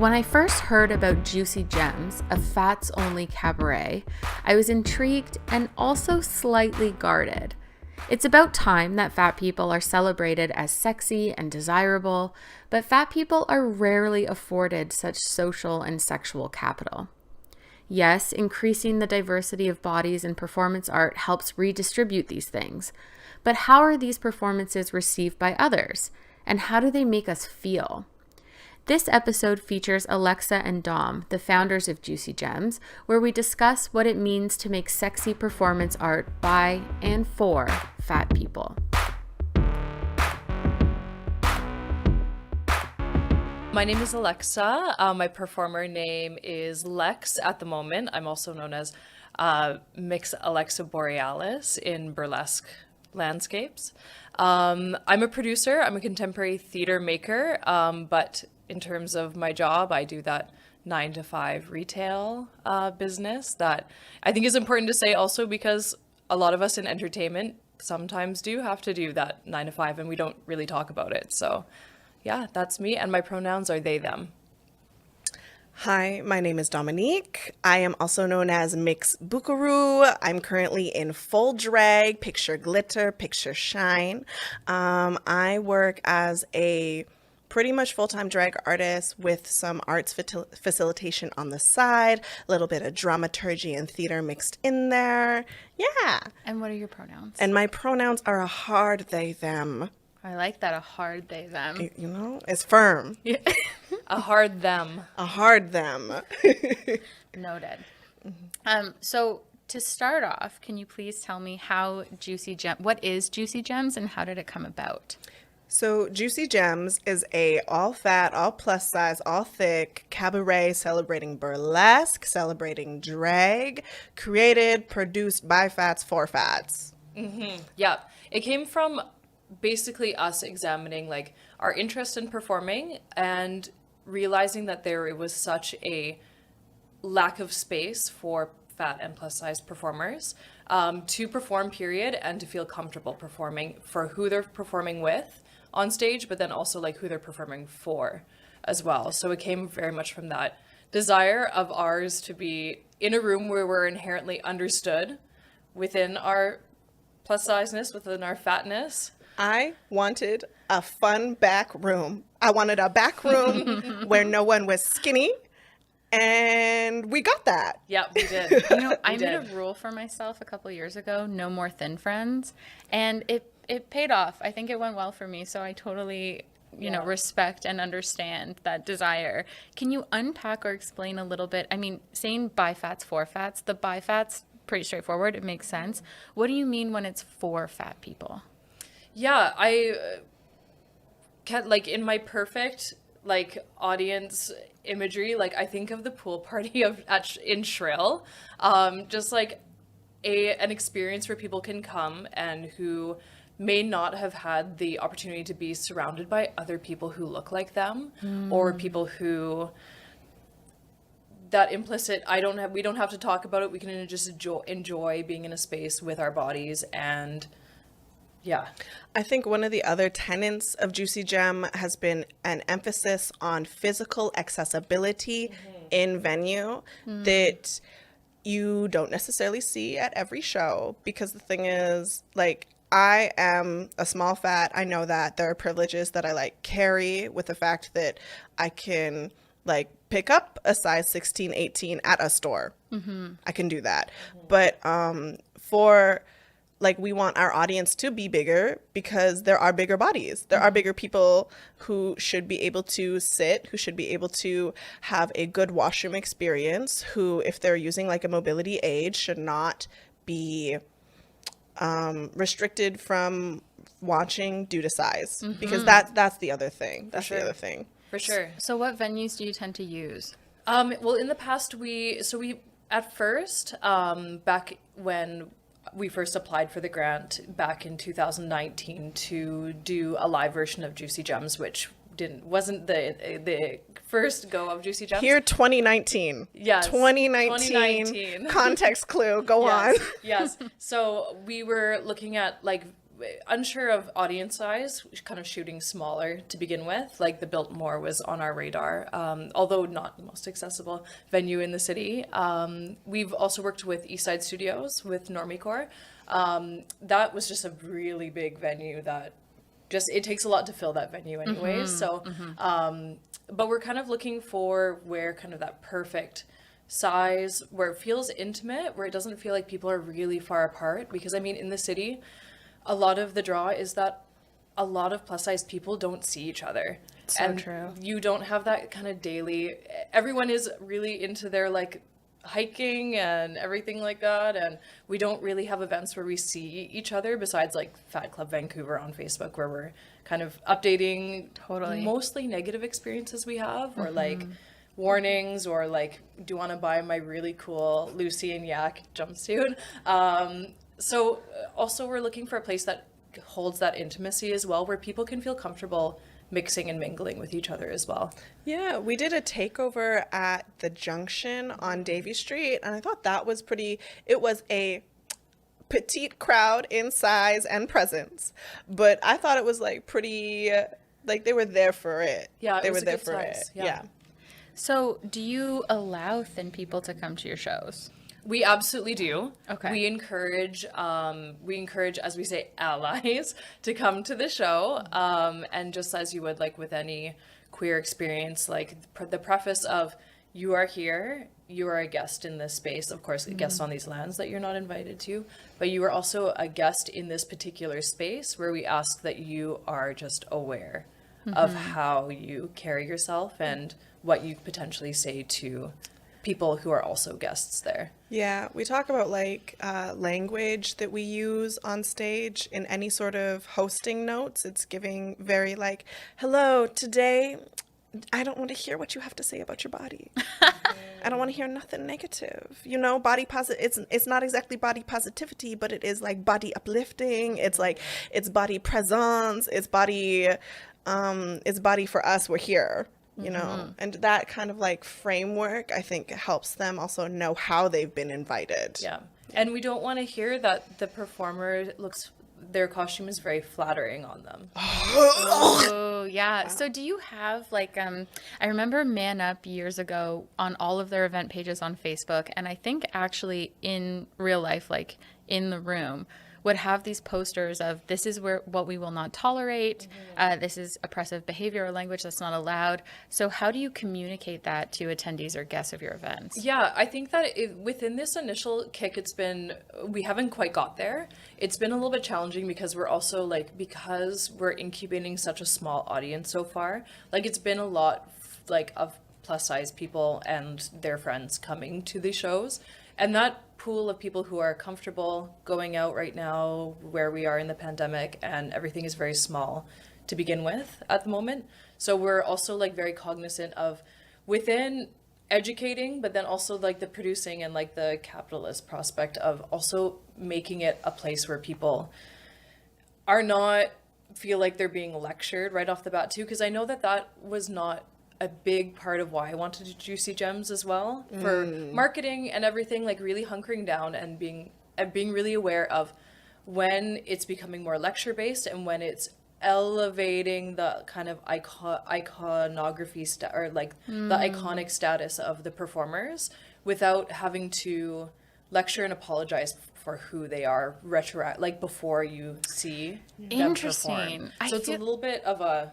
When I first heard about Juicy Gems, a fats-only cabaret, I was intrigued and also slightly guarded. It's about time that fat people are celebrated as sexy and desirable, but fat people are rarely afforded such social and sexual capital. Yes, increasing the diversity of bodies in performance art helps redistribute these things, but how are these performances received by others, and how do they make us feel? This episode features Alexa and Dom, the founders of Juicy Gems, where we discuss what it means to make sexy performance art by and for fat people. My name is Alexa. My performer name is Lex at the moment. I'm also known as Mx Alexa Borealis in burlesque landscapes. I'm a producer. I'm a contemporary theater maker, but in terms of my job, I do that 9-to-5 retail business that I think is important to say also because a lot of us in entertainment sometimes do have to do that 9-to-5 and we don't really talk about it. So yeah, that's me, and my pronouns are they, them. Hi, my name is Dominique. I am also known as Mx Bukuru. I'm currently in full drag, picture glitter, picture shine. I work as a pretty much full-time drag artist with some arts facilitation on the side, a little bit of dramaturgy and theater mixed in there. Yeah. And what are your pronouns? And my pronouns are a hard they, them. I like that, a hard they, them. You know, it's firm. Yeah. A hard them. A hard them. Noted. So to start off, can you please tell me what is Juicy Gems and how did it come about? So Juicy Gems is a all fat, all plus size, all thick cabaret celebrating burlesque, celebrating drag, created, produced by fats for fats. Mm-hmm. Yeah, it came from basically us examining like our interest in performing and realizing that there was such a lack of space for fat and plus size performers to perform, period, and to feel comfortable performing for who they're performing with on stage, but then also like who they're performing for as well. So it came very much from that desire of ours to be in a room where we're inherently understood within our plus sizeness, within our fatness. I wanted a fun back room. I wanted a back room where no one was skinny, and we got that. Yeah, we did. I made a rule for myself a couple years ago, no more thin friends, and it paid off. I think it went well for me, so I totally, respect and understand that desire. Can you unpack or explain a little bit? I mean, saying by fats, for fats, the by fats, pretty straightforward. It makes sense. What do you mean when it's for fat people? Yeah, I can't, like, in my perfect, like, audience imagery, like, I think of the pool party in Shrill, just like an experience where people can come and who may not have had the opportunity to be surrounded by other people who look like them, or people who that implicit, we don't have to talk about it, we can just enjoy being in a space with our bodies. And yeah. I think one of the other tenets of Juicy Gem has been an emphasis on physical accessibility in venue that you don't necessarily see at every show, because the thing is, like, I am a small fat. I know that there are privileges that I like carry with the fact that I can like pick up a size 16, 18 at a store. I can do that. But for like, we want our audience to be bigger because there are bigger bodies. There are bigger people who should be able to sit, who should be able to have a good washroom experience, who, if they're using like a mobility aid, should not be restricted from watching due to size. Because that's the other thing. That's the other thing. For sure. So what venues do you tend to use? Well, in the past, we at first, back when we first applied for the grant back in 2019 to do a live version of Juicy Gems, which wasn't the first go of Juicy Gems. Here, 2019. Yes. 2019. Context clue. Go on. Yes. So we were looking at like unsure of audience size, kind of shooting smaller to begin with. Like the Biltmore was on our radar, although not the most accessible venue in the city. We've also worked with Eastside Studios with Normiecore. That was just a really big venue that it takes a lot to fill that venue anyways. But we're kind of looking for where kind of that perfect size, where it feels intimate, where it doesn't feel like people are really far apart. Because I mean, in the city, a lot of the draw is that a lot of plus size people don't see each other. So true. You don't have that kind of daily, everyone is really into their like hiking and everything like that, and we don't really have events where we see each other besides like Fat Club Vancouver on Facebook, where we're kind of updating mostly negative experiences we have, or like warnings, or like, do you want to buy my really cool Lucy and Yak jumpsuit? So also we're looking for a place that holds that intimacy as well, where people can feel comfortable mixing and mingling with each other as well. Yeah, we did a takeover at the Junction on Davie Street, and I thought that was it was a petite crowd in size and presence, but I thought it was like pretty, like they were there for it. Yeah, they were there for it. Yeah. So do you allow thin people to come to your shows? We absolutely do. Okay. We encourage, as we say, allies to come to the show. And just as you would like with any queer experience, like the preface of, you are here, you are a guest in this space, of course, a guest on these lands that you're not invited to, but you are also a guest in this particular space, where we ask that you are just aware of how you carry yourself and what you potentially say to people who are also guests there. Yeah, we talk about like language that we use on stage in any sort of hosting notes. It's giving very like, hello, today I don't want to hear what you have to say about your body. I don't want to hear nothing negative. You know, body positive, it's not exactly body positivity, but it is like body uplifting. It's like, it's body presence, it's body for us, we're here. You know, and that kind of like framework, I think, helps them also know how they've been invited. Yeah. And we don't want to hear that the performer their costume is very flattering on them. Oh, yeah. So do you have like, I remember Man Up years ago on all of their event pages on Facebook, and I think actually in real life, like in the room, would have these posters of, this is what we will not tolerate. This is oppressive behavior or language that's not allowed. So how do you communicate that to attendees or guests of your events? Yeah, I think that within this initial kick, we haven't quite got there. It's been a little bit challenging because we're also like, because we're incubating such a small audience so far, like it's been a lot like of plus size people and their friends coming to the shows. And that pool of people who are comfortable going out right now, where we are in the pandemic, and everything is very small to begin with at the moment. So we're also like very cognizant of within educating, but then also like the producing and like the capitalist prospect of also making it a place where people are not feel like they're being lectured right off the bat too. Because I know that was not a big part of why I wanted to do Juicy Gems as well, for marketing and everything, like really hunkering down and being really aware of when it's becoming more lecture based and when it's elevating the kind of iconography or like the iconic status of the performers without having to lecture and apologize for who they are like before you see them perform. So it's a little bit of a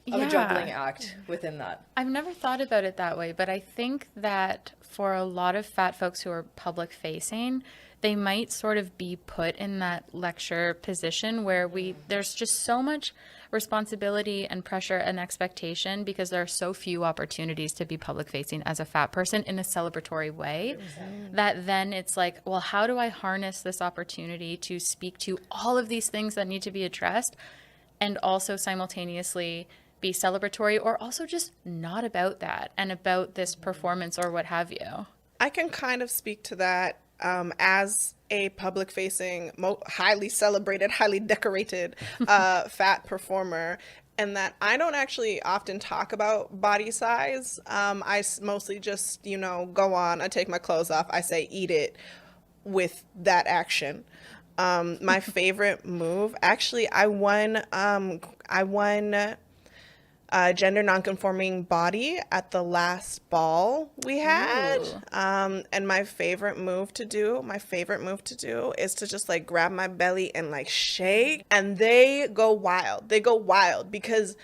juggling act within that. I've never thought about it that way, but I think that for a lot of fat folks who are public facing, they might sort of be put in that lecture position where there's just so much responsibility and pressure and expectation because there are so few opportunities to be public facing as a fat person in a celebratory way, that then it's like, well, how do I harness this opportunity to speak to all of these things that need to be addressed and also simultaneously be celebratory, or also just not about that and about this performance or what have you? I can kind of speak to that as a public-facing, highly celebrated, highly decorated fat performer, and that I don't actually often talk about body size. I mostly just, go on, I take my clothes off, I say eat it with that action. My favorite move, actually, I won gender nonconforming body at the last ball we had. And my favorite move to do is to just like grab my belly and like shake, and they go wild because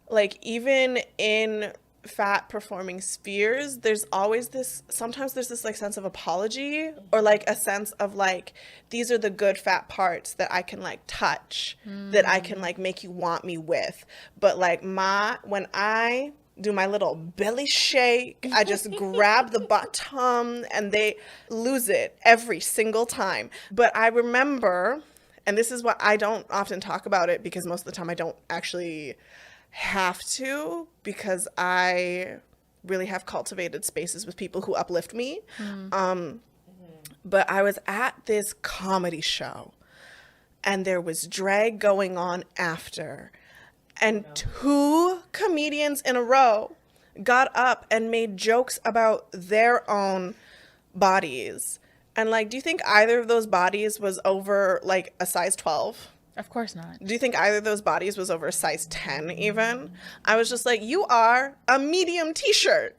like even in fat performing spheres, sometimes there's this like sense of apology, or like a sense of like, these are the good fat parts that I can like touch, that I can like make you want me with. But like when I do my little belly shake, I just grab the bottom, and they lose it every single time. But I remember, and this is what I don't often talk about it, because most of the time I don't actually have to, because I really have cultivated spaces with people who uplift me. But I was at this comedy show, and there was drag going on after, and 2 comedians in a row got up and made jokes about their own bodies. And like, do you think either of those bodies was over like a size 12? Of course not. Do you think either of those bodies was over a size 10 even? I was just like, you are a medium t-shirt.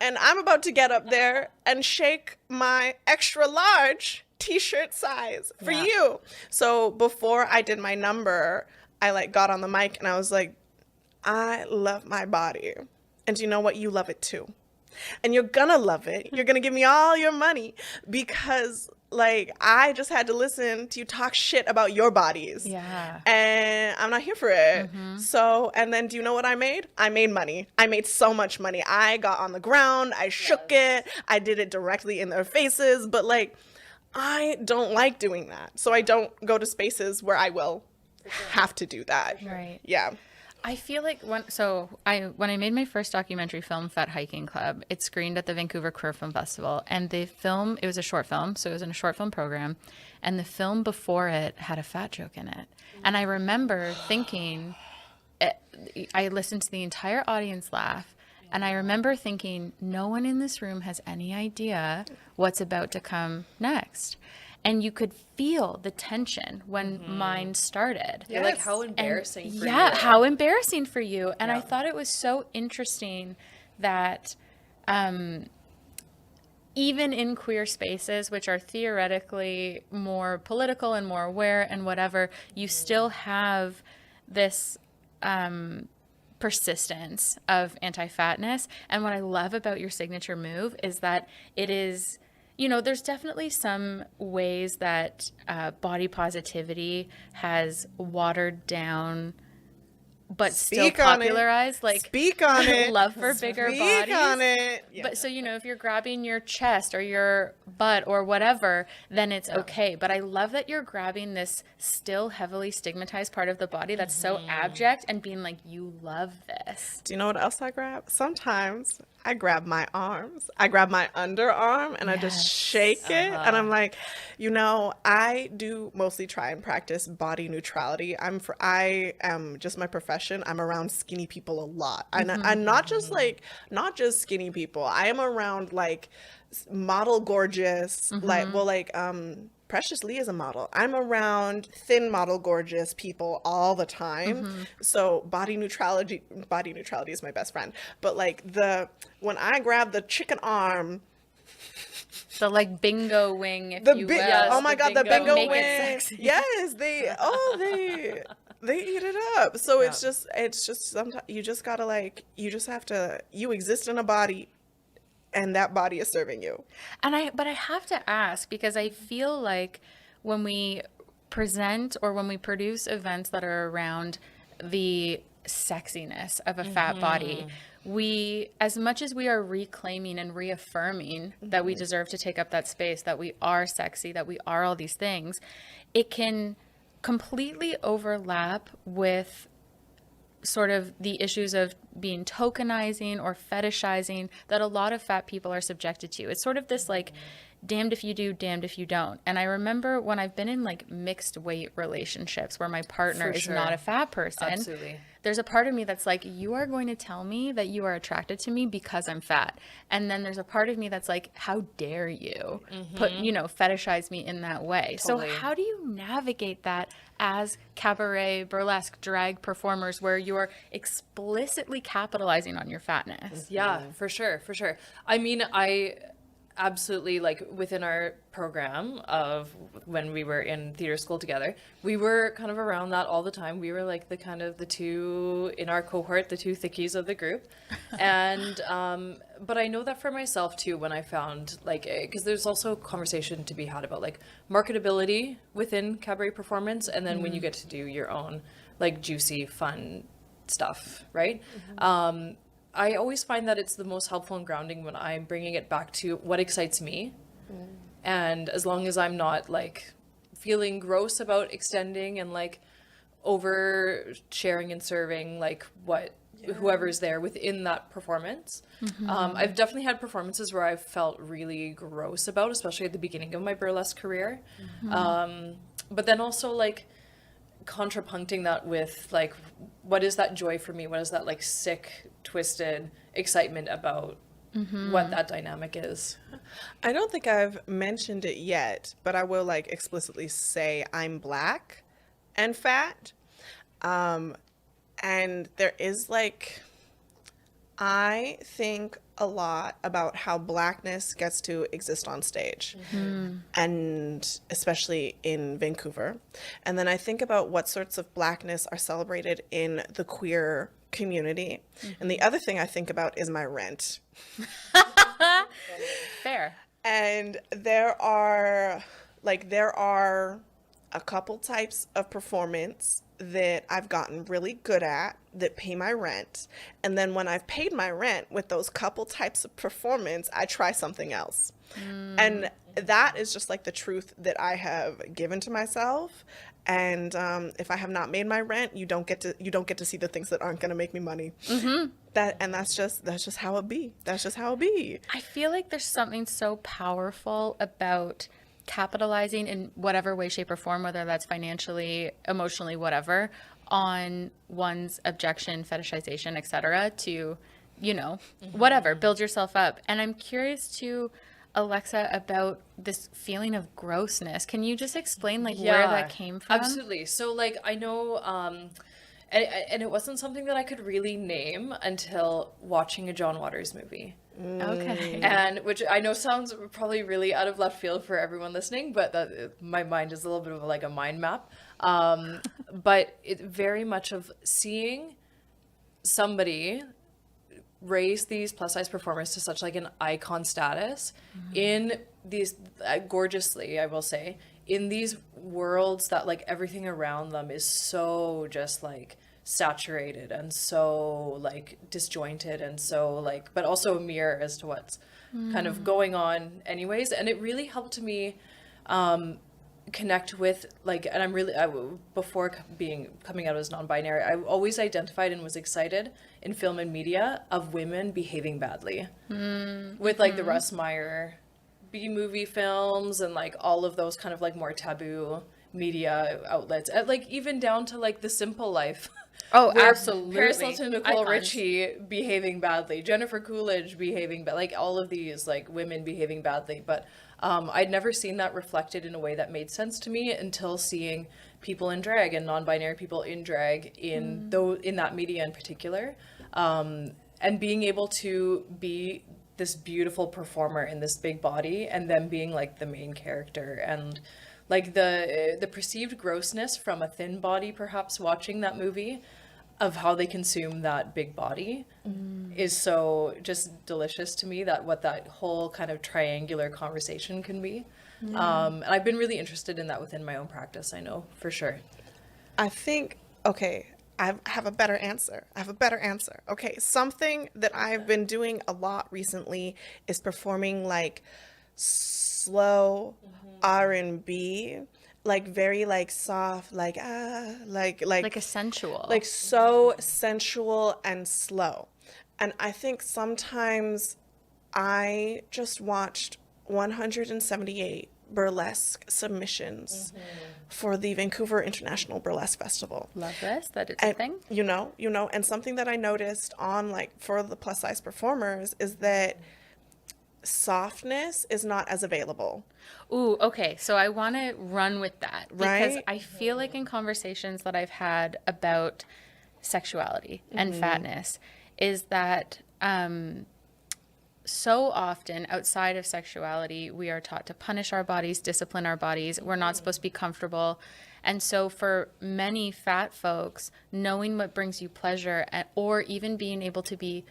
And I'm about to get up there and shake my extra large t-shirt size for you. So before I did my number, I like got on the mic and I was like, I love my body. And you know what? You love it too. And you're gonna love it. You're gonna give me all your money, because like, I just had to listen to you talk shit about your bodies. Yeah. And I'm not here for it. So, and then do you know what I made? I made money. I made so much money. I got on the ground. I shook it. I did it directly in their faces. But like, I don't like doing that. So I don't go to spaces where I will have to do that. Right. Yeah. I feel like when I made my first documentary film, Fat Hiking Club, it screened at the Vancouver Queer Film Festival, and the film, it was a short film, so it was in a short film program, and the film before it had a fat joke in it. And I remember thinking, I listened to the entire audience laugh, and I remember thinking, no one in this room has any idea what's about to come next. And you could feel the tension when mine started. Yeah, like how embarrassing for you. Yeah, how embarrassing for you. And I thought it was so interesting that even in queer spaces, which are theoretically more political and more aware and whatever, you still have this persistence of anti-fatness. And what I love about your signature move is that it is... You know, there's definitely some ways that body positivity has watered down, but still popularized. Like, speak on it. Love for bigger bodies. Speak on it. Yeah. But so, you know, if you're grabbing your chest or your butt or whatever, then it's okay. But I love that you're grabbing this still heavily stigmatized part of the body that's so abject and being like, you love this. Do you know what else I grab? Sometimes I grab my arms. I grab my underarm and I just shake it. And I'm like, you know, I do mostly try and practice body neutrality. I am just my profession. I'm around skinny people a lot. And I'm not just skinny people. I am around like model gorgeous, Precious Lee is a model. I'm around thin model gorgeous people all the time. So body neutrality is my best friend. But like when I grab the chicken arm, the like bingo wing, if you will. Yes, oh my God, the bingo Make it wing. sexy. Yes, they eat it up. So it's just sometimes you just gotta you exist in a body, and that body is serving you. But I have to ask, because I feel like when we present or when we produce events that are around the sexiness of a fat body, we, as much as we are reclaiming and reaffirming that we deserve to take up that space, that we are sexy, that we are all these things, it can completely overlap with sort of the issues of being tokenizing or fetishizing that a lot of fat people are subjected to. It's sort of this like damned if you do, damned if you don't. And I remember when I've been in like mixed weight relationships where my partner For is sure. not a fat person, Absolutely. there's a part of me that's like, you are going to tell me that you are attracted to me because I'm fat. And then there's a part of me that's like, how dare you put, fetishize me in that way. Totally. So how do you navigate that as cabaret, burlesque, drag performers where you are explicitly capitalizing on your fatness? Yeah, for sure, for sure. I mean, I absolutely, like, within our program of when we were in theater school together, we were kind of around that all the time. We were like the kind of the two in our cohort, the two thickies of the group. And but I know that for myself too, when I found like, because there's also conversation to be had about like marketability within cabaret performance, and then when you get to do your own like juicy fun stuff, right? I always find that it's the most helpful and grounding when I'm bringing it back to what excites me. And as long as I'm not like feeling gross about extending and like over sharing and serving like what whoever's there within that performance. I've definitely had performances where I've felt really gross about, especially at the beginning of my burlesque career. But then also like contrapuncting that with like, what is that joy for me? What is that like sick, twisted excitement about what that dynamic is? I don't think I've mentioned it yet, but I will like explicitly say I'm Black and fat. And there is like, I think a lot about how Blackness gets to exist on stage, and especially in Vancouver. And then I think about what sorts of Blackness are celebrated in the queer community. And the other thing I think about is my rent. Fair. And there are a couple types of performance that I've gotten really good at that pay my rent. And then when I've paid my rent with those couple types of performance, I try something else. And that is just like the truth that I have given to myself. And if I have not made my rent, you don't get to see the things that aren't going to make me money. That's just how it be. That's just how it be. I feel like there's something so powerful about capitalizing in whatever way, shape, or form, whether that's financially, emotionally, whatever, on one's objection, fetishization, etc., to, whatever, build yourself up. And I'm curious to Alexa about this feeling of grossness. Can you just explain where that came from? Absolutely. So like I know and it wasn't something that I could really name until watching a John Waters movie. Okay. And which I know sounds probably really out of left field for everyone listening, but my mind is a little bit of like a mind map. But it very much of seeing somebody raise these plus size performers to such like an icon status in these gorgeously, I will say, in these worlds that like everything around them is so just like saturated and so like disjointed and so like, but also a mirror as to what's kind of going on anyways. And it really helped me connect with like, and before coming out as non-binary, I always identified and was excited in film and media of women behaving badly with like the Russ Meyer B-movie films and like all of those kind of like more taboo media outlets, and like even down to like The Simple Life. Oh, where absolutely. Paris Hilton, Nicole Icons. Richie behaving badly, Jennifer Coolidge behaving bad, like all of these like women behaving badly. But I'd never seen that reflected in a way that made sense to me until seeing people in drag and non-binary people in drag in that media in particular, and being able to be this beautiful performer in this big body and then being like the main character, and like the perceived grossness from a thin body perhaps watching that movie of how they consume that big body is so just delicious to me, that what that whole kind of triangular conversation can be. And I've been really interested in that within my own practice, I know for sure. I think, okay, I have a better answer. Okay, something that I've been doing a lot recently is performing like slow R&B, like very like soft, like like a sensual. like so sensual and slow. And I think sometimes I just watched 178 burlesque submissions for the Vancouver International Burlesque Festival. Love this, that it's a thing. You know, and something that I noticed on like for the plus size performers is that softness is not as available. Ooh, okay. So I want to run with that because Right? I feel like in conversations that I've had about sexuality and fatness is that so often outside of sexuality, we are taught to punish our bodies, discipline our bodies. We're not supposed to be comfortable. And so for many fat folks, knowing what brings you pleasure or even being able to be,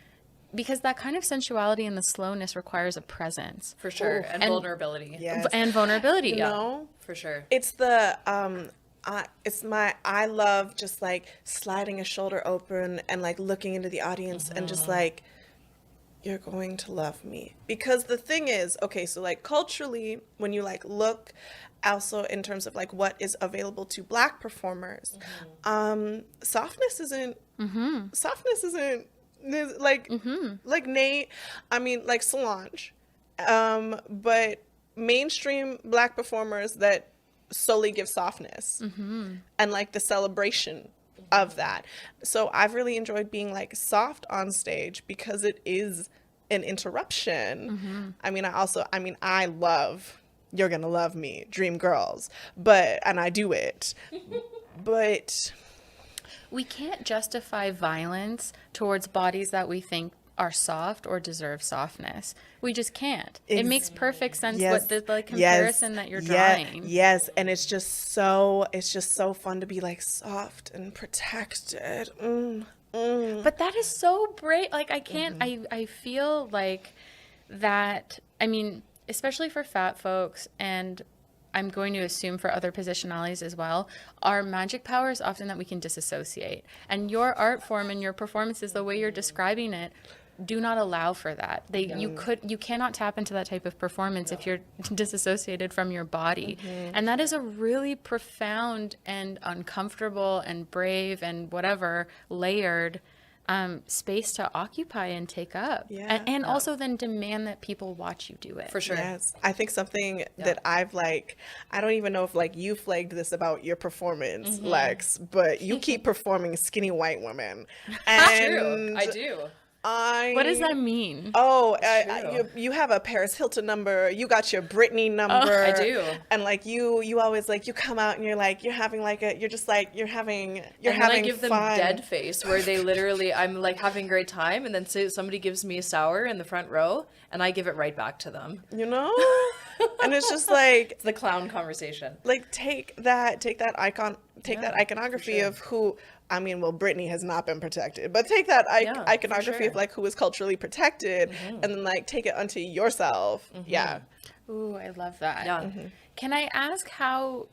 because that kind of sensuality and the slowness requires a presence. For sure. Ooh. And vulnerability. Yes. And vulnerability. You know? For sure. It's the I love just like sliding a shoulder open and like looking into the audience and just like, you're going to love me. Because the thing is, okay, so like culturally, when you like look also in terms of like what is available to Black performers, softness isn't like like Nate, I mean like Solange, but mainstream Black performers that solely give softness and like the celebration of that. So I've really enjoyed being like soft on stage because it is an interruption. I mean, I love You're Gonna Love Me, Dream Girls, and I do it, but We can't justify violence towards bodies that we think are soft or deserve softness. We just can't. It makes perfect sense what the like comparison that you're drawing. Yes, and it's just so fun to be like soft and protected. But that is so brave. Like I can't, I feel like that, I mean, especially for fat folks, and I'm going to assume for other positionalities as well, our magic power is often that we can disassociate. And your art form and your performances, the way you're describing it, do not allow for that. You cannot tap into that type of performance if you're disassociated from your body. And that is a really profound and uncomfortable and brave and whatever layered space to occupy and take up. And also then demand that people watch you do it. For sure. Yes, I think something that I've like, I don't even know if like you flagged this about your performance, Lex, but you keep performing skinny white women. And True. I do. What does that mean? Oh, you have a Paris Hilton number. You got your Britney number. I do. And like you always like you come out and you're having like you're having I give them fun. dead face where they literally, I'm like having a great time, and then somebody gives me a sour in the front row, and I give it right back to them. You know, and it's just like It's the clown conversation. like take that iconography of who. I mean, well, Britney has not been protected, but take that iconography of like who is culturally protected, and then like take it unto yourself. Yeah. Ooh, I love that. Yeah. Can I ask how,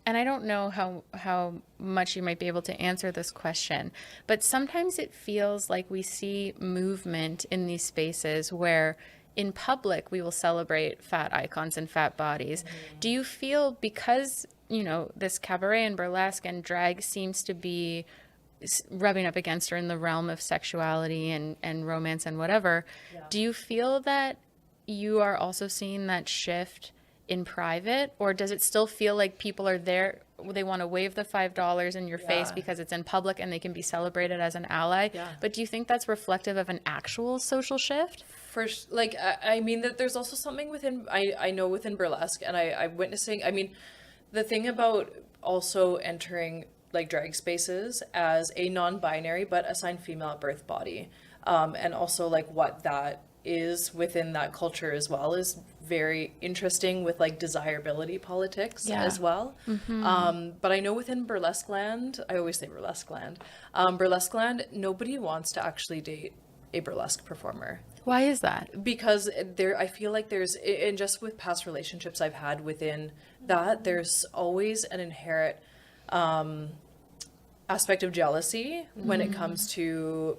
and I don't know how much you might be able to answer this question, but sometimes it feels like we see movement in these spaces where in public we will celebrate fat icons and fat bodies. Do you feel because, you know, this cabaret and burlesque and drag seems to be rubbing up against her in the realm of sexuality and romance and whatever, do you feel that you are also seeing that shift in private, or does it still feel like people are there, they want to wave the $5 in your face because it's in public and they can be celebrated as an ally? But do you think that's reflective of an actual social shift? Like, I mean, that there's also something within, I know within burlesque, and I'm witnessing, I mean, the thing about also entering like drag spaces as a non-binary but assigned female at birth body, and also like what that is within that culture as well is very interesting with like desirability politics as well. But I know within burlesque land, I always say burlesque land, nobody wants to actually date a burlesque performer. Why is that? Because I feel like there's, and just with past relationships I've had within that, there's always an inherent aspect of jealousy when it comes to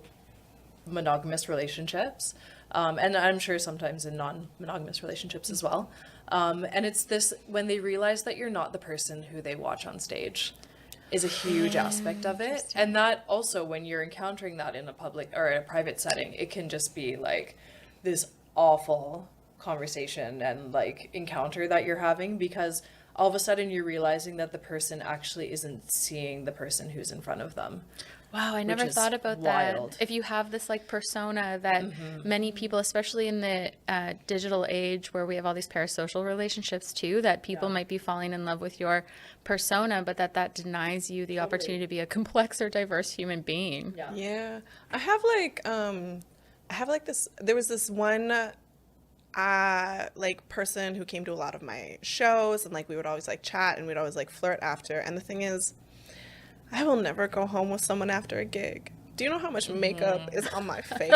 monogamous relationships. And I'm sure sometimes in non-monogamous relationships as well. And it's this, when they realize that you're not the person who they watch on stage, is a huge aspect of it. And that also, when you're encountering that in a public or a private setting, it can just be like this awful conversation and like encounter that you're having, because all of a sudden you're realizing that the person actually isn't seeing the person who's in front of them. Wow, I never thought about wild. that. If you have this like persona that many people, especially in the digital age where we have all these parasocial relationships too, that people might be falling in love with your persona, but that denies you the opportunity to be a complex or diverse human being. Yeah. I have like this, there was this one like person who came to a lot of my shows, and like we would always like chat and we'd always like flirt after. And the thing is, I will never go home with someone after a gig. Do you know how much makeup is on my face?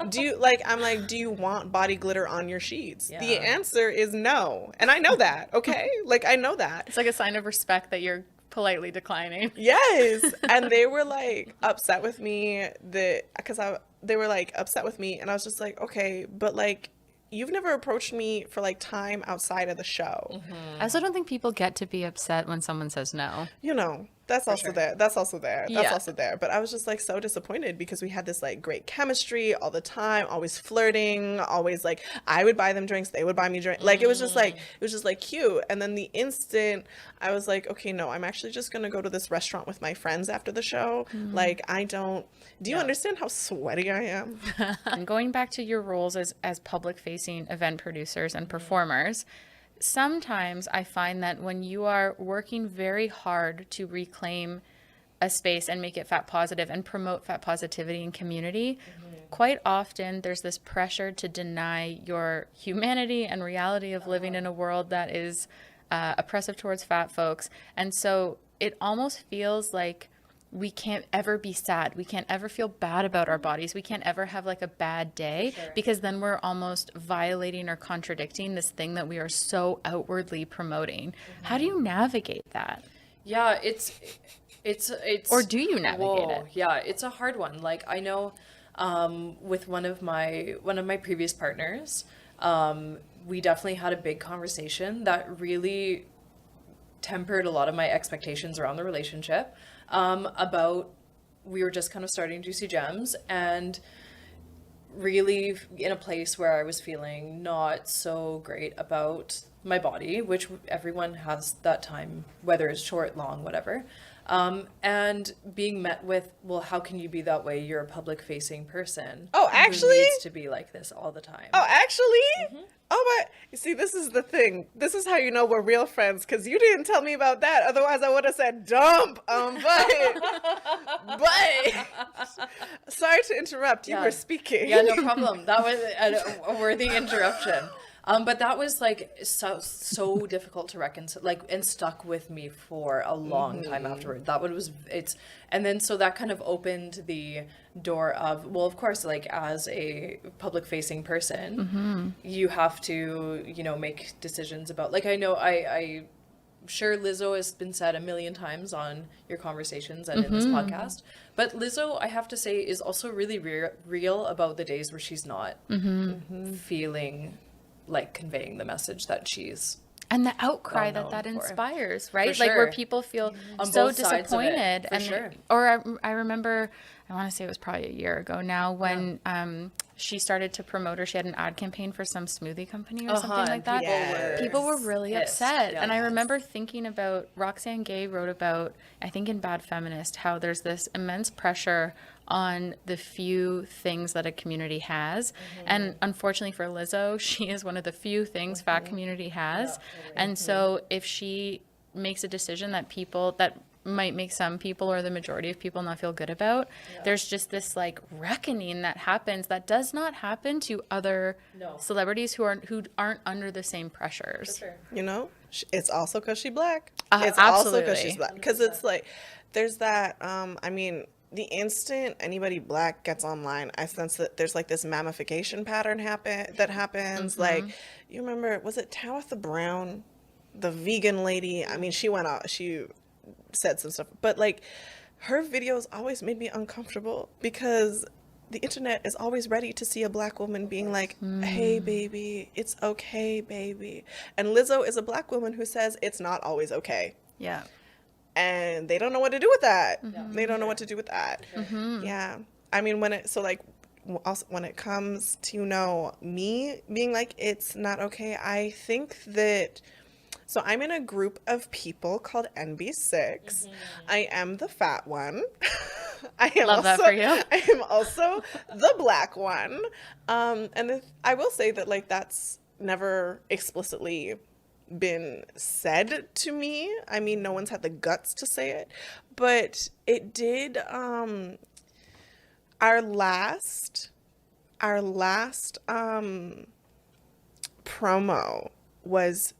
Do you want body glitter on your sheets? Yeah. The answer is no. And I know that, okay? Like, I know that. It's like a sign of respect that you're politely declining. Yes. And they were like upset with me they were like upset with me, and I was just like, okay, but like, you've never approached me for like time outside of the show. I also don't think people get to be upset when someone says no. You know, that's also there. That's also there. That's Yeah. also there. But I was just like so disappointed because we had this like great chemistry all the time, always flirting, always like I would buy them drinks, they would buy me drinks. Like it was just like cute. And then the instant I was like, okay, no, I'm actually just gonna go to this restaurant with my friends after the show. Like do you understand how sweaty I am? And going back to your roles as public facing event producers and performers, sometimes I find that when you are working very hard to reclaim a space and make it fat positive and promote fat positivity in community, quite often there's this pressure to deny your humanity and reality of living in a world that is oppressive towards fat folks. And so it almost feels like we can't ever be sad. We can't ever feel bad about our bodies. We can't ever have like a bad day, because then we're almost violating or contradicting this thing that we are so outwardly promoting. How do you navigate that? Yeah, it's Or do you navigate it? Yeah, it's a hard one. Like I know with one of my previous partners, we definitely had a big conversation that really tempered a lot of my expectations around the relationship. We were just kind of starting Juicy Gems, and really in a place where I was feeling not so great about my body, which everyone has that time, whether it's short, long, whatever. And being met with, well, how can you be that way? You're a public facing person. Oh, actually? Who needs to be like this all the time. Oh, actually? Oh, but you see, this is the thing. This is how you know we're real friends, because you didn't tell me about that. Otherwise, I would have said dump. But sorry to interrupt. You were speaking. Yeah, no problem. That was a worthy interruption. But that was like so difficult to reconcile, like, and stuck with me for a long time afterward. That one was, and then so that kind of opened the door of, well, of course, like as a public facing person, you have to, make decisions about, like, I know I'm sure Lizzo has been said a million times on your conversations and in this podcast, but Lizzo, I have to say, is also really real about the days where she's not feeling like conveying the message that she's and the outcry well that known for. inspires, right? For like sure. where people feel On so both sides of it, disappointed, for and sure. or I remember, I want to say it was probably a year ago now, when she started to promote, or she had an ad campaign for some smoothie company or something like that. Yes. People were really Pissed. upset. Yeah. And I remember thinking about, Roxane Gay wrote about, I think in Bad Feminist, how there's this immense pressure on the few things that a community has. And unfortunately for Lizzo, she is one of the few things fat community has. And so if she makes a decision that might make some people or the majority of people not feel good about, there's just this like reckoning that happens that does not happen to other celebrities who aren't under the same pressures. It's also because she's black. It's Absolutely. also because she's black. Because it's like, there's that, the instant anybody black gets online, I sense that there's like this mammification pattern that happens. Like, you remember, was it Tabitha Brown, the vegan lady? I mean, she went out, she said some stuff, but like her videos always made me uncomfortable, because the internet is always ready to see a black woman being like, hey baby, it's okay baby. And Lizzo is a black woman who says it's not always okay. Yeah. And they don't know what to do with that. They don't know what to do with that. Yeah. I mean, also when it comes to, you know, me being like, it's not okay, I think that, so I'm in a group of people called NB6. I am the fat one. I am Love that for you. I am also the black one. I will say that, like, that's never explicitly been said to me. I mean, no one's had the guts to say it, but it did, our last promo was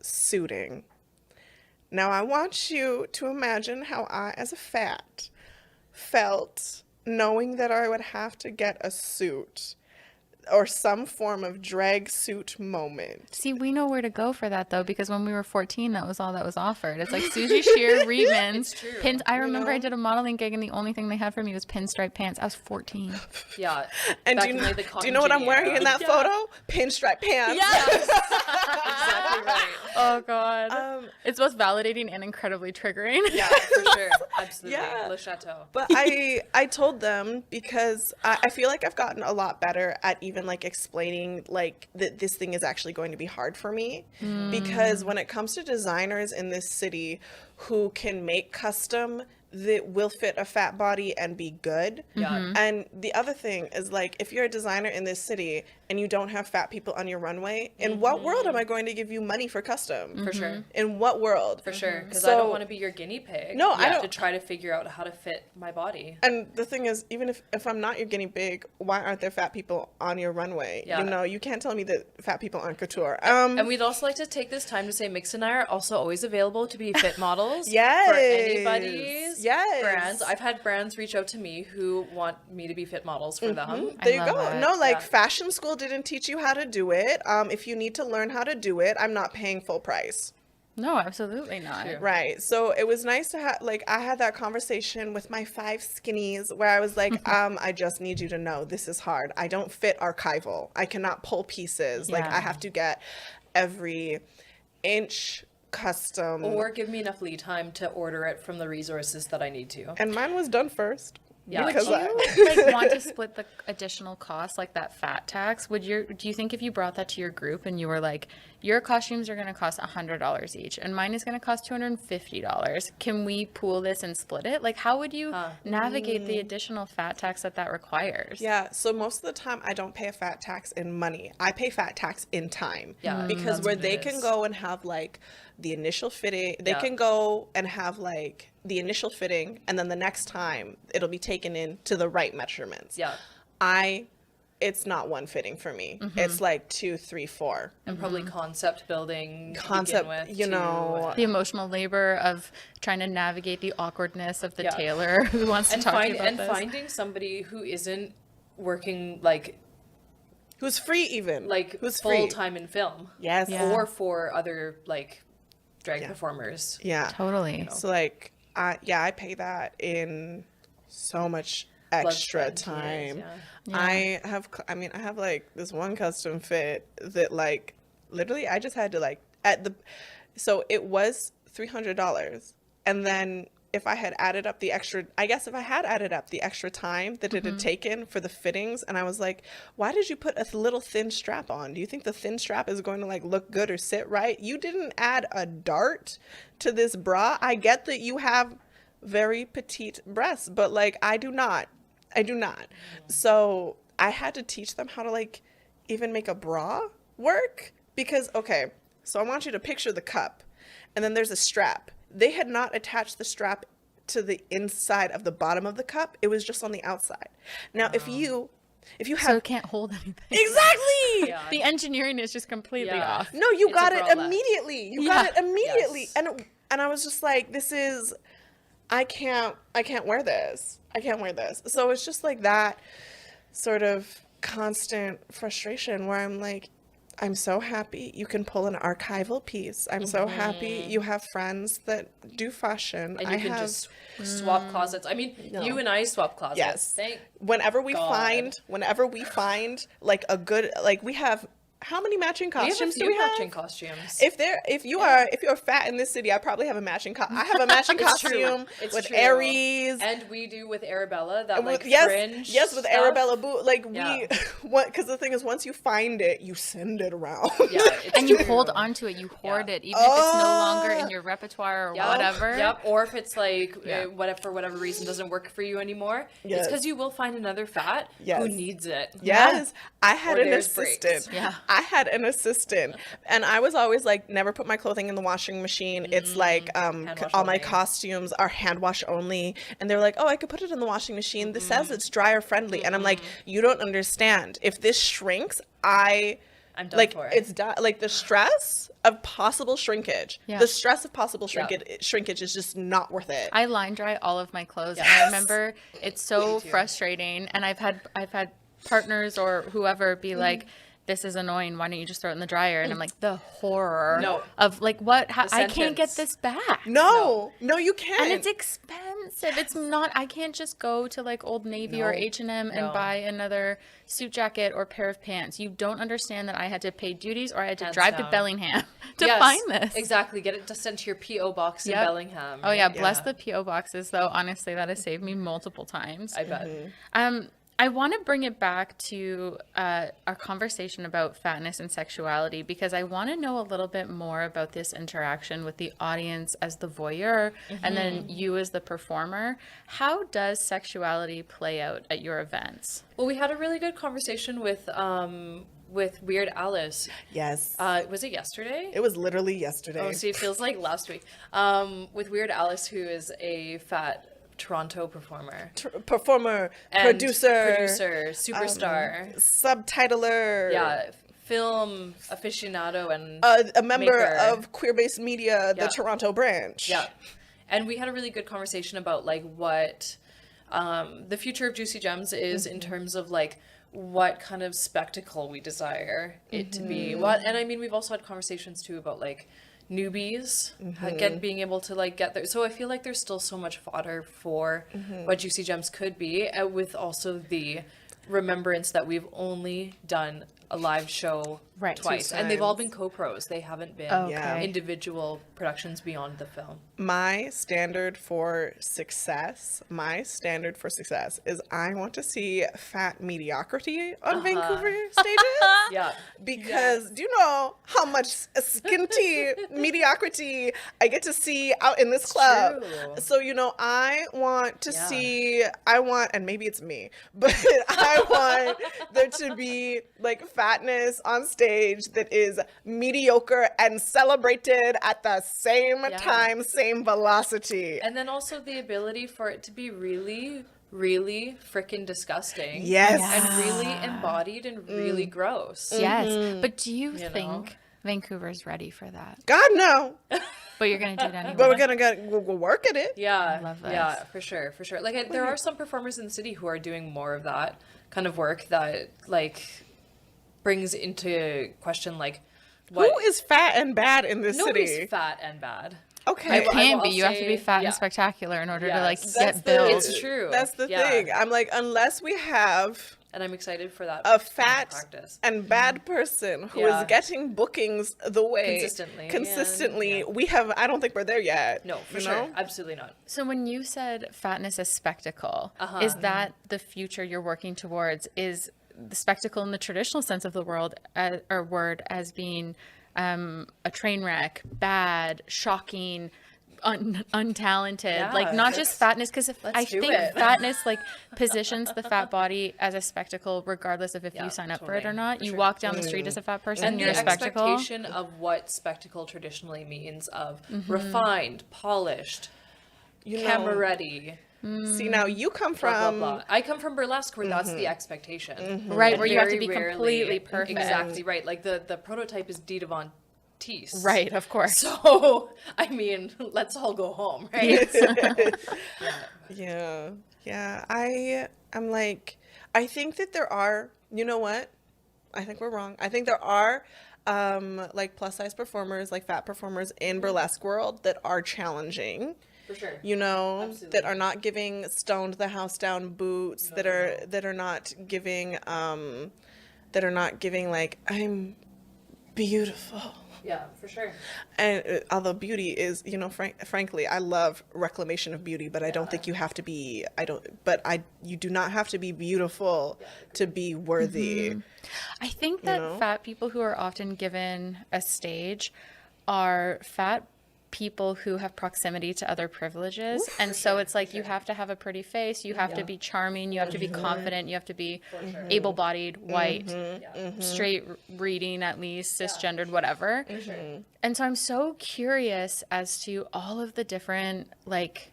suiting. Now I want you to imagine how I, as a fat, felt knowing that I would have to get a suit or some form of drag suit moment. See, we know where to go for that, though, because when we were 14, that was all that was offered. It's like Susie Shear, Rebens, pins. I remember I did a modeling gig, and the only thing they had for me was pinstripe pants. I was 14. Yeah. And do you know what I'm wearing in that photo? Pinstripe pants. Yes. Exactly right. Oh, God. It's both validating and incredibly triggering. Yeah, for sure. Absolutely. Yeah. Le Chateau. But I told them, because I feel like I've gotten a lot better at even like explaining like that this thing is actually going to be hard for me, because when it comes to designers in this city who can make custom that will fit a fat body and be good. Yeah. And the other thing is, like, if you're a designer in this city and you don't have fat people on your runway, in what world am I going to give you money for custom? For sure. In what world? For sure. Because So- I don't want to be your guinea pig. No, I don't- to try to figure out how to fit my body. And the thing is, even if I'm not your guinea pig, why aren't there fat people on your runway? Yeah. You know, you can't tell me that fat people aren't couture. And we'd also like to take this time to say Mix and I are also always available to be fit models. Yes. For anybody's Yes. brands. I've had brands reach out to me who want me to be fit models for them. There you love go. that. No, like, Yeah. fashion school didn't teach you how to do it. If you need to learn how to do it, I'm not paying full price. No, absolutely not. True. Right. So it was nice to have, like, I had that conversation with my 5 skinnies where I was like, I just need you to know this is hard. I don't fit archival. I cannot pull pieces. Like, Yeah. I have to get every inch custom. Or give me enough lead time to order it from the resources that I need to. And mine was done first. Yeah. Would Because you like want to split the additional cost, like that fat tax? Do you think if you brought that to your group and you were like, your costumes are going to cost $100 each and mine is going to cost $250, can we pool this and split it? Like, how would you navigate the additional fat tax that requires? Yeah, so most of the time I don't pay a fat tax in money. I pay fat tax in time. Yeah, Because that's where what they it can is. go and have like the initial fitting, they Yeah. can go and have like the initial fitting, and then the next time it'll be taken in to the right measurements. Yeah. It's not one fitting for me. It's like 2, 3, 4. And probably concept building. to Concept, begin with, you know. The emotional labor of trying to navigate the awkwardness of the Yeah. tailor who wants to and talk to you about this. finding somebody who isn't working like Who's free even? Who's full free? time in film. Yes. Yeah. Or for other like drag performers. Yeah. Totally. So like, I pay that in so much Blood, extra sweat, and tears, time. yeah. I have like this one custom fit that like literally I just had to like so it was $300, and then if I had added up the extra, I guess if I had added up the extra time that it had taken for the fittings, and I was like, why did you put a little thin strap on? Do you think the thin strap is going to like look good or sit right? You didn't add a dart to this bra. I get that you have very petite breasts, but like I do not. So I had to teach them how to like even make a bra work, because okay, so I want you to picture the cup, and then there's a strap. They had not attached the strap to the inside of the bottom of the cup. It was just on the outside. Now, if you So have it can't hold anything. exactly. Yeah. The engineering is just completely Yeah. off. No, you It's got a it bralette. immediately. You Yeah. got it immediately. Yes. And I was just like, this is, I can't wear this. I can't wear this. So it's just like that sort of constant frustration where I'm like, I'm so happy you can pull an archival piece. I'm so happy you have friends that do fashion. And you can just swap closets. I mean, you and I swap closets. Yes. Thank whenever we God. find like a good, like we have how many matching We have a costumes do few we have? matching costumes. If you're fat in this city, I probably have a matching I have a matching costume It's with true. Aries. And we do with Arabella, that like yes, fringe yes, with stuff. Arabella boot. Like Yeah. because the thing is, once you find it, you send it around. Yeah, it's And you true. hold on to it, you hoard Yeah. it, even if it's no longer in your repertoire or Yep, whatever. Yep. Or if it's like Yeah. for whatever reason doesn't work for you anymore, Yes. it's because you will find another fat Yes. who needs it. Yes, I had Or an there's assistant. breaks. Yeah. I had an assistant, and I was always like, never put my clothing in the washing machine. It's like wash all my only. costumes are hand wash only, and they're like, oh, I could put it in the washing machine. This says it's dryer friendly, and I'm like, you don't understand. If this shrinks, I'm done like for. it's like the stress of possible shrinkage. Yeah. The stress of possible shrinkage is just not worth it. I line dry all of my clothes, and Yes. I remember it's so frustrating. And I've had partners or whoever be like, "This is annoying. Why don't you just throw it in the dryer?" And I'm like, the horror No. of like, what? I can't get sentence. this back. no, you can't. And it's expensive. It's not. I can't just go to like Old Navy or H&M and No. buy another suit jacket or pair of pants. You don't understand that I had to pay duties or I had to Hands drive to down. Bellingham to Yes, find this. Exactly. Get it sent to your P.O. box in Yep. Bellingham. Oh yeah, right? bless the PO boxes though. Honestly, that has saved me multiple times. I bet. I want to bring it back to our conversation about fatness and sexuality because I want to know a little bit more about this interaction with the audience as the voyeur and then you as the performer. How does sexuality play out at your events? Well, we had a really good conversation with Weird Alice. yes. Was it yesterday? It was literally yesterday. Oh, see, it feels like last week. With Weird Alice, who is a fat Toronto performer. Performer, And producer, superstar. subtitler, Yeah, film aficionado and a member maker. of queer-based media, the Yeah. Toronto branch. Yeah. And we had a really good conversation about like what the future of Juicy Gems is in terms of like what kind of spectacle we desire it to be. And I mean, we've also had conversations too about like newbies being able to like get there. So I feel like there's still so much fodder for what Juicy Gems could be, with also the remembrance that we've only done a live show Right. twice, Two and they've all times. been co-pros. They haven't been Okay. individual productions beyond the film. My standard for success is I want to see fat mediocrity on Vancouver stages. Yeah. Because do you know how much skinty mediocrity I get to see out in this club? true. So, I want to Yeah. and maybe it's me, but I want there to be like fatness on stage that is mediocre and celebrated at the same time, same velocity. And then also the ability for it to be really, really freaking disgusting. Yes. And really embodied and really gross. Yes. But do you know? think Vancouver's ready for that? God, no. But you're going to do it anyway. But we'll work at it. Yeah. love this. Yeah, for sure. For sure. Like, there are some performers in the city who are doing more of that kind of work that, like, brings into question, like, what. Who is fat and bad in this Nobody's city? fat and bad. Okay. You can't be. I'll You have to be say- fat yeah. and spectacular in order to like Yes. get billed. It's true. That's the Yeah. thing. I'm like, unless we have And I'm excited for that. a fat practice. and bad person who is Yeah. getting bookings the way Consistently, and- we have, I don't think we're there yet. No, for you sure. know? Absolutely not. So when you said fatness as spectacle, is that the future you're working towards? Is the spectacle in the traditional sense of the word as being a train wreck, bad, shocking, untalented, like not just fatness, because I do think it. fatness like positions the fat body as a spectacle regardless of if you sign up for it or totally, not. for You sure. walk down the street as a fat person, And you're a the spectacle. expectation of what spectacle traditionally means of refined, polished, You know, camera ready, see, now you come blah, blah, from, blah. I come from burlesque where that's the expectation. Right, And where you have to very be rarely- completely perfect. Exactly, right. Like the prototype is Dita Von Teese. Right, of course. So, I mean, let's all go home, right? yeah. I'm like, I think that there are, you know what? I think we're wrong. I think there are like plus size performers, like fat performers in burlesque world that are challenging. For sure. That Absolutely. are not giving stoned the house down boots, that are not giving like beautiful. Yeah, for sure. And although beauty is, you know, frankly, I love reclamation of beauty, but I don't think you have to be, you do not have to be beautiful to be worthy. I think that fat people who are often given a stage are fat people who have proximity to other privileges. And so it's like you have to have a pretty face, you have to be charming, you have to be confident, you have to be able-bodied, white, straight reading at least, cisgendered, whatever. And so I'm so curious as to all of the different like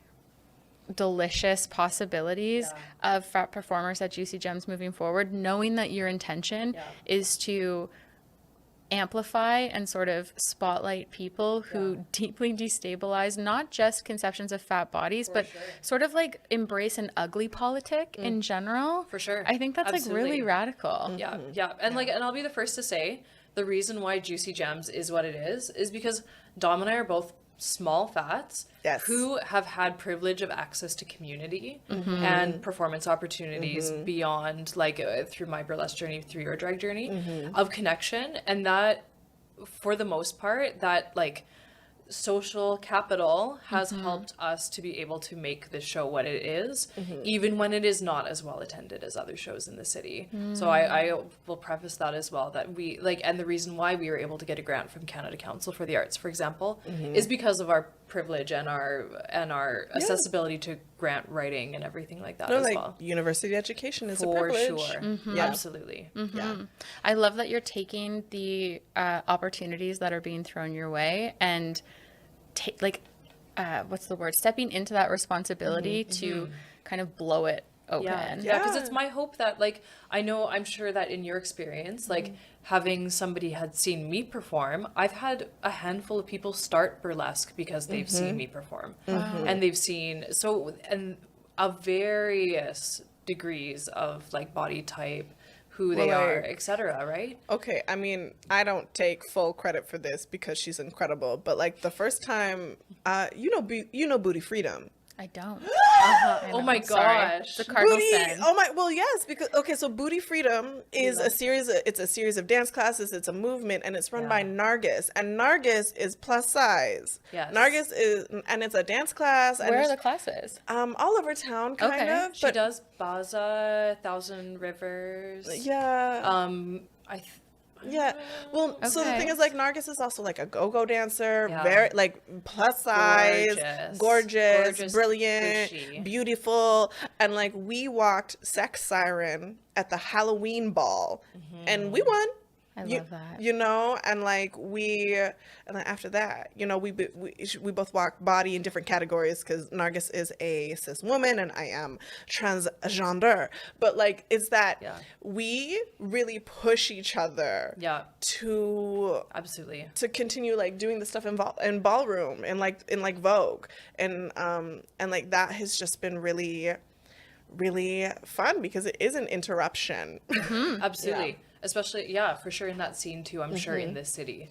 delicious possibilities of fat performers at Juicy Gems moving forward, knowing that your intention is to amplify and sort of spotlight people who deeply destabilize not just conceptions of fat bodies, but sort of like embrace an ugly politic in general. For sure. I think that's like really radical. Yeah, yeah. And like, and I'll be the first to say the reason why Juicy Gems is what it is because Dom and I are both small fats who have had privilege of access to community and performance opportunities beyond like through my burlesque journey, through your drag journey of connection. And that for the most part, that like social capital has helped us to be able to make this show what it is, even when it is not as well attended as other shows in the city. So I will preface that as well, that we like, and the reason why we were able to get a grant from Canada Council for the Arts, for example, is because of our privilege and our accessibility to grant writing and everything like that as like well. University education is For a privilege. sure. Absolutely. I love that you're taking the opportunities that are being thrown your way and stepping into that responsibility to kind of blow it open. Yeah, because it's my hope that, like, I'm sure that in your experience, like, having somebody had seen me perform, I've had a handful of people start burlesque because they've seen me perform. And they've seen, of various degrees of, like, body type, who they are, etc., right? Okay, I mean, I don't take full credit for this because she's incredible, but like the first time, you know Booty Freedom. I don't. Oh my Sorry. gosh. The cardinal Booty, sin. oh my, well, yes, because, okay, so Booty Freedom is a series of dance classes, it's a movement, and it's run by Nargis, and Nargis is plus size. Yes. Nargis is, and it's a dance class. And Where are the classes? all over town, kind of. She does Baza, Thousand Rivers. Yeah. Yeah. Well, so the Okay. thing is, like, Nargis is also like a go-go dancer, very like plus size, gorgeous, brilliant, bushy, beautiful, and like we walked Sex Siren at the Halloween ball, and we won. I love that. You know, and like and then after that, you know, we both walk body in different categories because Nargis is a cis woman and I am transgender. But like, it's that we really push each other. To absolutely continue like doing the stuff in ballroom and in Vogue and like that has just been really, really fun because it is an interruption. Absolutely. Especially, for sure in that scene too, I'm sure in this city.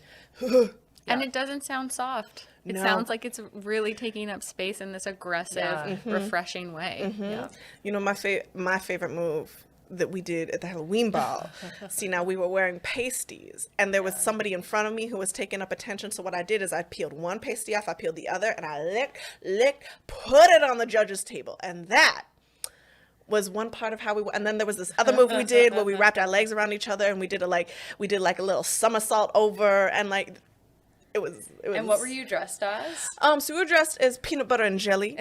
And it doesn't sound soft. It sounds like it's really taking up space in this aggressive, refreshing way. You know, my favorite move that we did at the Halloween ball. See, now we were wearing pasties and there was somebody in front of me who was taking up attention. So what I did is I peeled one pasty off, I peeled the other, and I licked, put it on the judge's table. And that was one part of how and then there was this other move we did where we wrapped our legs around each other and we did a little somersault over and like it was And what were you dressed as? So we were dressed as peanut butter and jelly.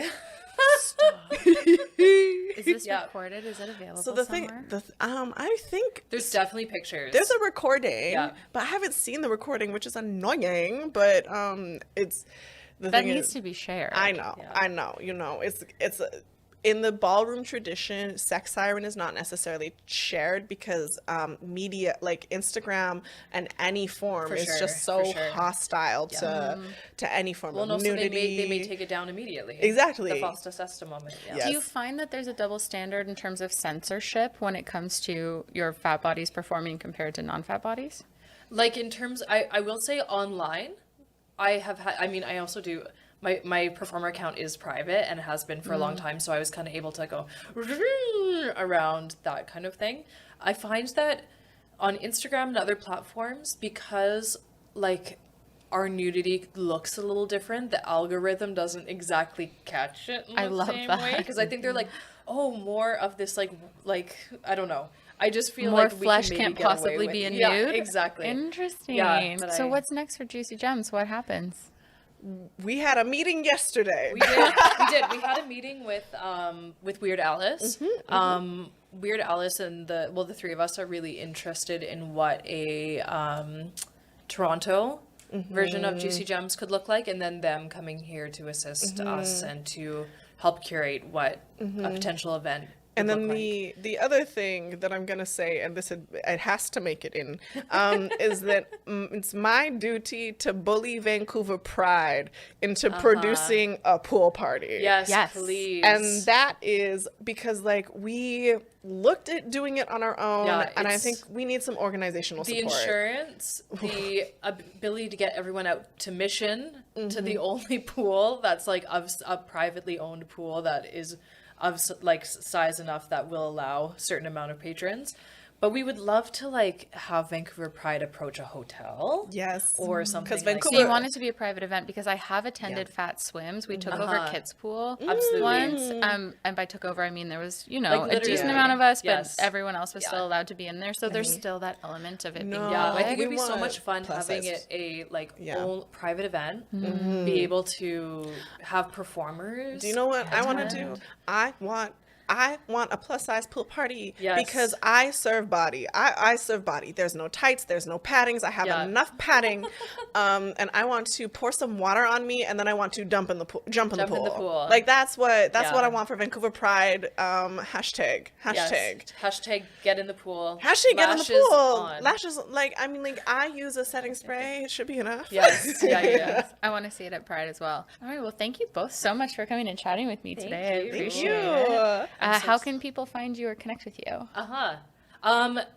Is this recorded? Is it available So the somewhere? I think There's definitely pictures. there's a recording, but I haven't seen the recording, which is annoying, but it's the that thing needs is, to be shared. I know, you know, it's in the ballroom tradition, Sex Siren is not necessarily shared because media like Instagram and any form is just so hostile to any form of nudity. So they may take it down immediately. Exactly. The false testa moment. Yeah. Yes. Do you find that there's a double standard in terms of censorship when it comes to your fat bodies performing compared to non-fat bodies? Like in terms, I will say online, I also do. My performer account is private and has been for a long time, so I was kind of able to go around that kind of thing. I find that on Instagram and other platforms, because like our nudity looks a little different, the algorithm doesn't exactly catch it in the I love same that. way, because I think they're like, oh, more of this like I don't know. I just feel More like flesh we can maybe can't get away possibly with be a it. nude. Yeah, exactly. Interesting. Yeah, but So what's next for Juicy Gems? What happens? We had a meeting yesterday. We did. We had a meeting with Weird Alice. Weird Alice and the three of us are really interested in what a Toronto version of Juicy Gems could look like, and then them coming here to assist us and to help curate what a potential event would And then look like. the other thing that I'm gonna say, and it has to make it in, is that it's my duty to bully Vancouver Pride into producing a pool party. Yes, Yes. please. And that is because like we looked at doing it on our own, Yeah, and I it's- think we need some organizational The support. insurance, the ability to get everyone out to Mission, to the only pool that's like a privately owned pool that is of like size enough that will allow a certain amount of patrons. But we would love to like have Vancouver Pride approach a hotel. Yes. Or something like Vancouver- So you want it to be a private event, because I have attended Fat Swims. We took over kids pool Absolutely. once. And by took over, I mean there was, Like, a literally, decent amount of us, but yes. everyone else was still allowed to be in there. So there's still that element of it being No. Yeah, I public. think it'd We be so want much fun plus having size. it a Yeah. own private event, be able to have performers. Do you know what I want to attend. do? I want a plus size pool party Yes. because I serve body. I serve body. There's no tights. There's no paddings. I have Yeah. enough padding, and I want to pour some water on me, and then I want to jump in the pool. Jump in the pool. Like that's what Yeah. I want for Vancouver Pride. Hashtag. Yes. Hashtag get in the pool. Hashtag get in the Lashes pool. on. Lashes. I use a setting spray. It should be enough. Yes. Yeah. I want to see it at Pride as well. All right. Well, thank you both so much for coming and chatting with me today. I you. Thank appreciate you. it. How can people find you or connect with you?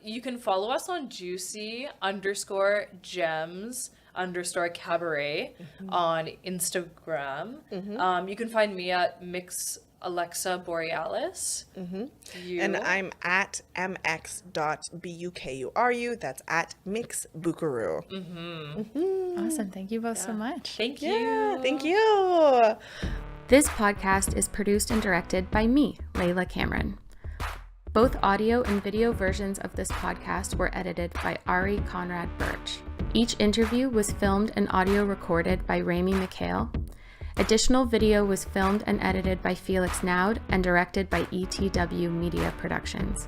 You can follow us on juicy_gems_cabaret on Instagram. You can find me at Mx Alexa Borealis. You? And I'm at mx.bukuru. That's at Mix Bukuru. Awesome. Thank you both so much. Thank you. Yeah, thank you. This podcast is produced and directed by me, Layla Cameron. Both audio and video versions of this podcast were edited by Ari Conrad Birch. Each interview was filmed and audio recorded by Rami McHale. Additional video was filmed and edited by Felix Naud and directed by ETW Media Productions.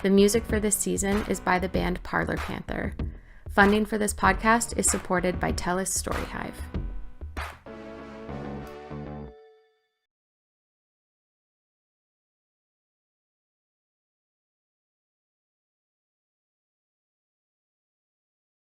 The music for this season is by the band Parlor Panther. Funding for this podcast is supported by TELUS Storyhive.